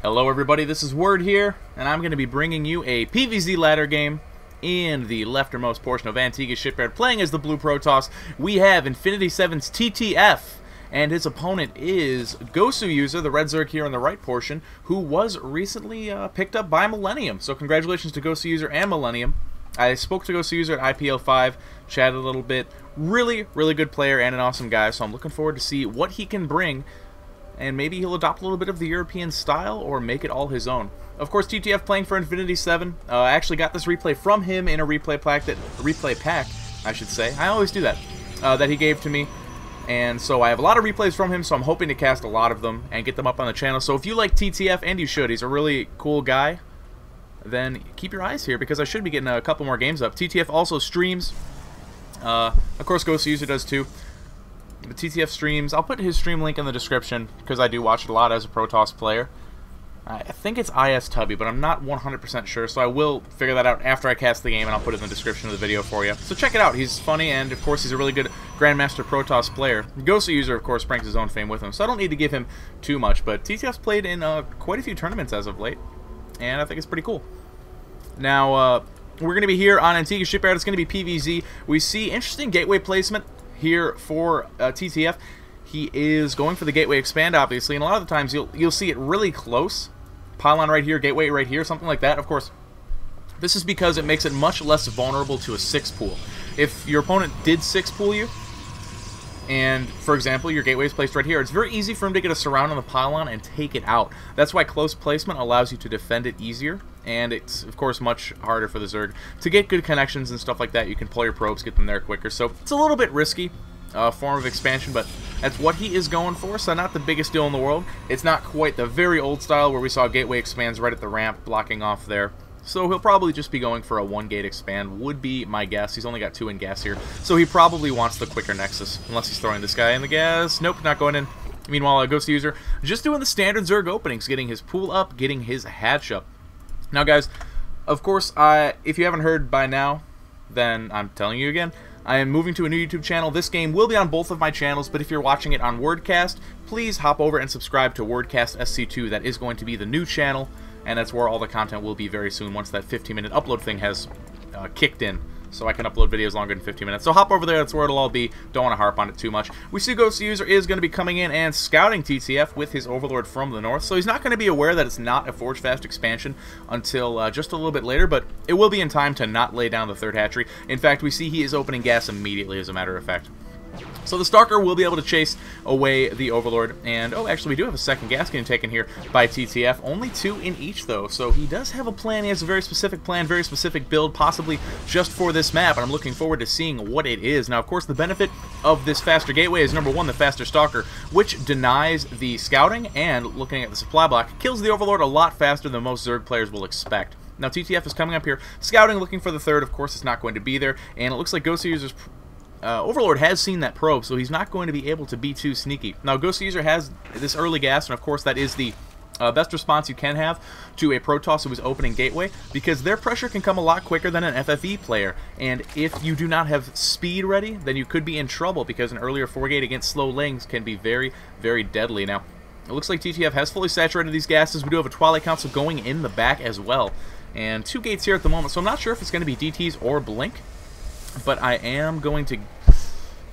Hello everybody, this is Word here, and I'm going to be bringing you a PvZ ladder game in the leftermost portion of Antigua Shipyard. Playing as the Blue Protoss, we have Infinity 7's TTF, and his opponent is goswser, the red Zerg here in the right portion, who was recently picked up by Millennium. So congratulations to goswser and Millennium. I spoke to goswser at IPL 5, chatted a little bit. Really good player and an awesome guy, so I'm looking forward to see what he can bring. And maybe he'll adopt a little bit of the European style or make it all his own. Of course, TTF playing for Infinity 7. I actually got this replay from him in a replay pack, I should say. I always do that. That he gave to me. And so I have a lot of replays from him, so I'm hoping to cast a lot of them and get them up on the channel. So if you like TTF, and you should, he's a really cool guy, then keep your eyes here because I should be getting a couple more games up. TTF also streams. Of course, goswser does too. The TTF streams, I'll put his stream link in the description because I do watch it a lot as a Protoss player. I think it's IS-Tubby, but I'm not 100% sure, so I will figure that out after I cast the game, and I'll put it in the description of the video for you. So check it out. He's funny, and of course he's a really good Grandmaster Protoss player. goswser, of course, brings his own fame with him, so I don't need to give him too much, but TTF's played in quite a few tournaments as of late, and I think it's pretty cool. Now, we're going to be here on Antigua Shipyard. It's going to be PvZ. We see interesting gateway placement here for TTF. He is going for the gateway expand, obviously, and a lot of the times you'll see it really close. Pylon right here, gateway right here, something like that. Of course, this is because it makes it much less vulnerable to a 6-pool. If your opponent did 6-pool you, and, for example, your gateway is placed right here, it's very easy for him to get a surround on the pylon and take it out. That's why close placement allows you to defend it easier, and it's, of course, much harder for the Zerg to get good connections and stuff like that. You can pull your probes, get them there quicker, so it's a little bit risky form of expansion, but that's what he is going for, so not the biggest deal in the world. It's not quite the very old style where we saw gateway expands right at the ramp, blocking off there. So he'll probably just be going for a 1-gate expand, would be my guess. He's only got 2 in gas here, so he probably wants the quicker Nexus, unless he's throwing this guy in the gas. Nope, not going in. Meanwhile, goswser just doing the standard Zerg openings, getting his pool up, getting his hatch up. Now, guys, of course, if you haven't heard by now, then I'm telling you again, I am moving to a new YouTube channel. This game will be on both of my channels, but if you're watching it on Wordcast, please hop over and subscribe to Wordcast SC2. That is going to be the new channel, and that's where all the content will be very soon once that 15-minute upload thing has kicked in. So I can upload videos longer than 15 minutes. So hop over there, that's where it'll all be. Don't want to harp on it too much. We see goswser is going to be coming in and scouting TTF with his Overlord from the north. So he's not going to be aware that it's not a Forge Fast expansion until just a little bit later, but it will be in time to not lay down the third hatchery. In fact, we see he is opening gas immediately, as a matter of fact. So the Stalker will be able to chase away the Overlord, and oh, actually we do have a second gas getting taken here by TTF. Only 2 in each, though, so he does have a plan. He has a very specific plan, very specific build, possibly just for this map, and I'm looking forward to seeing what it is. Now, of course, the benefit of this faster gateway is, number 1, the faster Stalker, which denies the scouting, and looking at the supply block, kills the Overlord a lot faster than most Zerg players will expect. Now, TTF is coming up here, scouting, looking for the third. Of course, it's not going to be there, and it looks like goswser's Overlord has seen that probe, so he's not going to be able to be too sneaky. Now, goswser has this early gas, and of course that is the best response you can have to a Protoss who is opening gateway, because their pressure can come a lot quicker than an FFE player, and if you do not have speed ready, then you could be in trouble, because an earlier 4-gate against slow lanes can be very deadly. Now, it looks like TTF has fully saturated these gases. We do have a Twilight Council going in the back as well, and 2 gates here at the moment, so I'm not sure if it's going to be DTs or Blink. But I am going to...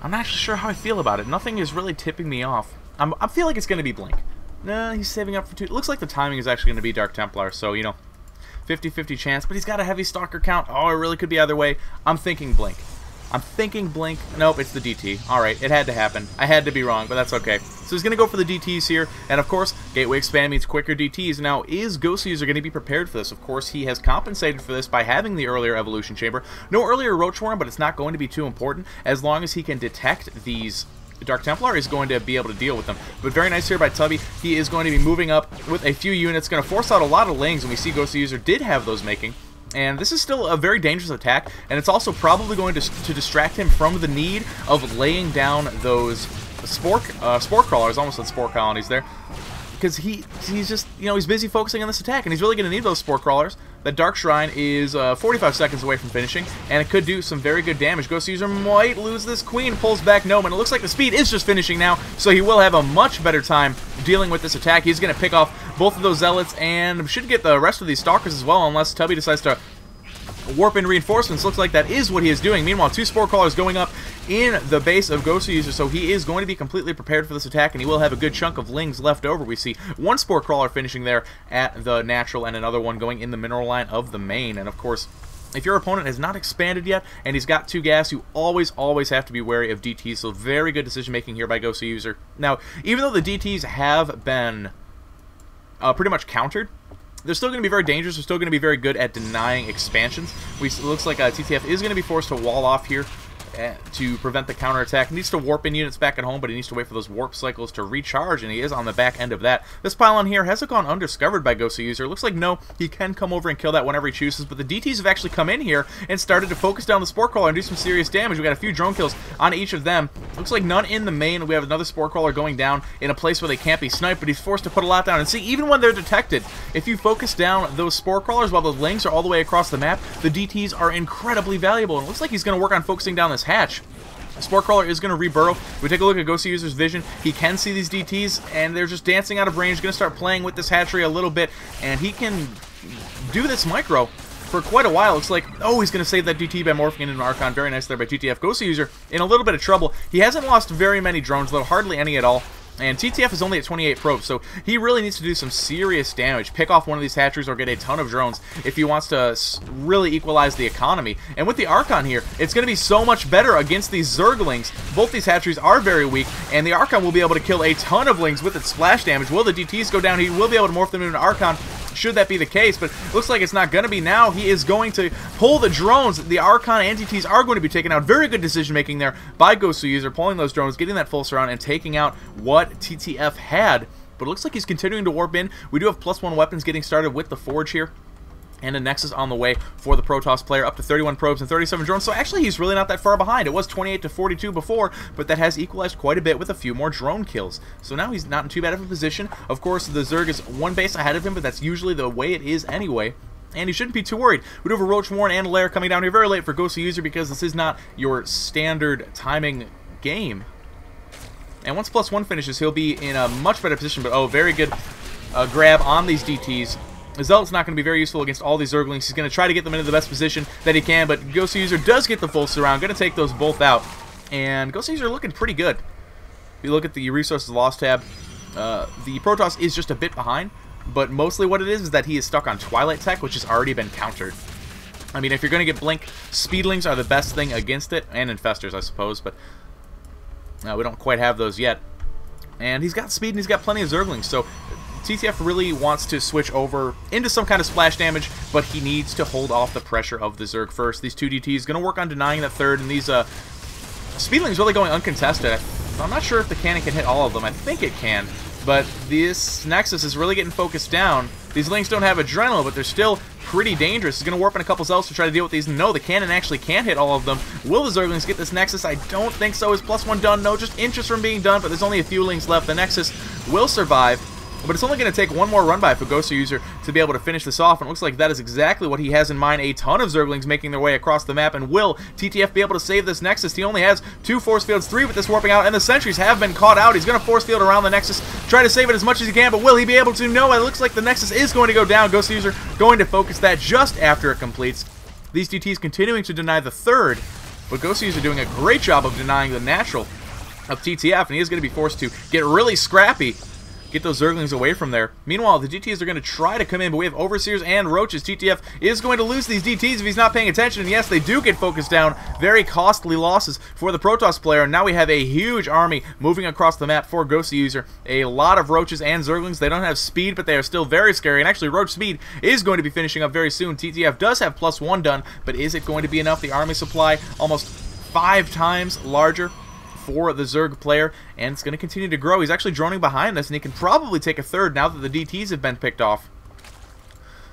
I'm not sure how I feel about it. Nothing is really tipping me off. I feel like it's going to be Blink. Nah, he's saving up for 2. It looks like the timing is actually going to be Dark Templar, so, you know, 50-50 chance. But he's got a heavy Stalker count. Oh, it really could be either way. I'm thinking Blink. I'm thinking Blink. Nope, it's the DT. Alright, it had to happen. I had to be wrong, but that's okay. So he's going to go for the DTs here. And of course, Gateway Expand means quicker DTs. Now, is goswser going to be prepared for this? Of course, he has compensated for this by having the earlier Evolution Chamber. No earlier Roach Worm, but it's not going to be too important. As long as he can detect these Dark Templar, is going to be able to deal with them. But very nice here by Tubby. He is going to be moving up with a few units. Going to force out a lot of lanes, and we see goswser did have those making. And this is still a very dangerous attack, and it's also probably going to distract him from the need of laying down those spore crawlers, almost said spore colonies there. because he's just, you know, he's busy focusing on this attack, and he's really going to need those Spore Crawlers. That Dark Shrine is 45 seconds away from finishing, and it could do some very good damage. goswser might lose this Queen, pulls back Gnome, and it looks like the speed is just finishing now, so he will have a much better time dealing with this attack. He's going to pick off both of those Zealots, and should get the rest of these Stalkers as well, unless Tubby decides to warp in reinforcements. Looks like that is what he is doing. Meanwhile, 2 Spore Crawlers going up in the base of goswser, so he is going to be completely prepared for this attack, and he will have a good chunk of Lings left over. We see 1 Spore Crawler finishing there at the natural, and another one going in the mineral line of the main. And of course, if your opponent has not expanded yet, and he's got 2 gas, you always have to be wary of DTs, so very good decision making here by goswser. Now, even though the DTs have been pretty much countered, they're still going to be very dangerous. They're still going to be very good at denying expansions. It looks like TTF is going to be forced to wall off here to prevent the counterattack. He needs to warp in units back at home, but he needs to wait for those warp cycles to recharge, and he is on the back end of that. This pylon here hasn't gone undiscovered by goswser. Looks like no, he can come over and kill that whenever he chooses, but the DTs have actually come in here and started to focus down the Spore Crawler and do some serious damage. We got a few drone kills on each of them. Looks like none in the main. We have another Spore Crawler going down in a place where they can't be sniped, but he's forced to put a lot down. And see, even when they're detected, if you focus down those Spore Crawlers while the Lings are all the way across the map, the DTs are incredibly valuable, and it looks like he's going to work on focusing down this hatch. Spore Crawler is going to reburrow. If we take a look at goswser's vision, he can see these DTs, and they're just dancing out of range. Going to start playing with this hatchery a little bit, and he can do this micro for quite a while. Looks like, oh, he's going to save that DT by morphing into an Archon. Very nice there by TTF. goswser in a little bit of trouble. He hasn't lost very many drones, though, hardly any at all. And TTF is only at 28 probes, so he really needs to do some serious damage. Pick off one of these hatcheries or get a ton of drones if he wants to really equalize the economy. And with the Archon here, it's going to be so much better against these Zerglings. Both these hatcheries are very weak, and the Archon will be able to kill a ton of Lings with its splash damage. Will the DTs go down? He will be able to morph them into an Archon, should that be the case, but looks like it's not going to be now. He is going to pull the drones. The Archon and DTs are going to be taken out. Very good decision making there by goswser, pulling those drones, getting that full surround, and taking out what TTF had. But it looks like he's continuing to warp in. We do have +1 weapons getting started with the Forge here, and a Nexus on the way for the Protoss player, up to 31 probes and 37 drones. So actually, he's really not that far behind. It was 28 to 42 before, but that has equalized quite a bit with a few more drone kills. So now he's not in too bad of a position. Of course, the Zerg is 1 base ahead of him, but that's usually the way it is anyway. And he shouldn't be too worried. We do have a Roach Warren and a Lair coming down here very late for goswser, because this is not your standard timing game. And once +1 finishes, he'll be in a much better position. But oh, very good grab on these DTs. The Zealot's not going to be very useful against all these Zerglings. He's going to try to get them into the best position that he can, but goswser does get the full surround. Going to take those both out. And goswser looking pretty good. If you look at the Resources Lost tab, the Protoss is just a bit behind, but mostly what it is that he is stuck on Twilight Tech, which has already been countered. I mean, if you're going to get Blink, Speedlings are the best thing against it, and Infestors, I suppose, but we don't quite have those yet. And he's got speed, and he's got plenty of Zerglings, so TTF really wants to switch over into some kind of splash damage, but he needs to hold off the pressure of the Zerg first. These 2 DTs going to work on denying that third, and these Speedlings really going uncontested. I'm not sure if the cannon can hit all of them. I think it can, but this Nexus is really getting focused down. These Lings don't have Adrenaline, but they're still pretty dangerous. He's going to warp in a couple Zealots to try to deal with these. No, the cannon actually can't hit all of them. Will the Zerglings get this Nexus? I don't think so. Is +1 done? No, just inches from being done, but there's only a few Lings left. The Nexus will survive, but it's only going to take 1 more run by for goswser to be able to finish this off, and it looks like that is exactly what he has in mind. A ton of Zerglings making their way across the map, and will TTF be able to save this Nexus? He only has 2 force fields, 3 with this warping out, and the sentries have been caught out. He's going to force field around the Nexus, try to save it as much as he can, but will he be able to? No, it looks like the Nexus is going to go down. goswser going to focus that just after it completes. These DTs continuing to deny the third, but goswser doing a great job of denying the natural of TTF, and he is going to be forced to get really scrappy, get those Zerglings away from there. Meanwhile, the DTs are going to try to come in, but we have Overseers and Roaches. TTF is going to lose these DTs if he's not paying attention, and yes, they do get focused down. Very costly losses for the Protoss player, and now we have a huge army moving across the map for goswser. A lot of Roaches and Zerglings. They don't have speed, but they are still very scary, and actually Roach speed is going to be finishing up very soon. TTF does have +1 done, but is it going to be enough? The army supply almost 5 times larger for the Zerg player, and it's going to continue to grow. He's actually droning behind this, and he can probably take a third now that the DTs have been picked off.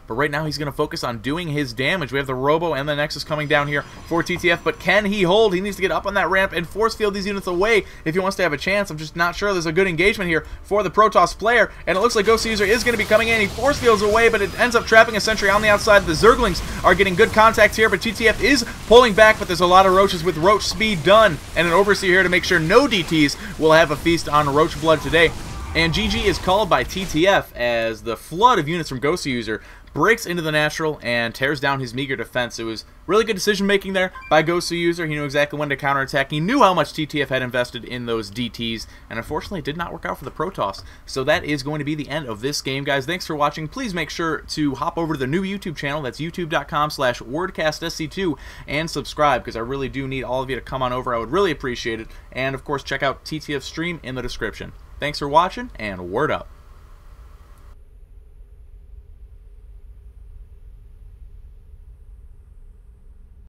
But right now he's going to focus on doing his damage. We have the Robo and the Nexus coming down here for TTF, but can he hold? He needs to get up on that ramp and force field these units away if he wants to have a chance. I'm just not sure. There's a good engagement here for the Protoss player, and it looks like goswser is going to be coming in. He force fields away, but it ends up trapping a sentry on the outside. The Zerglings are getting good contact here, but TTF is pulling back, but there's a lot of roaches with roach speed done, and an overseer here to make sure no DTs will have a feast on roach blood today. And GG is called by TTF as the flood of units from goswser breaks into the natural and tears down his meager defense. It was really good decision making there by goswser. He knew exactly when to counterattack. He knew how much TTF had invested in those DTs, and unfortunately it did not work out for the Protoss. So that is going to be the end of this game, guys. Thanks for watching. Please make sure to hop over to the new YouTube channel. That's youtube.com/wordcastsc2 and subscribe, because I really do need all of you to come on over. I would really appreciate it. And of course, check out TTF's stream in the description. Thanks for watching, and word up.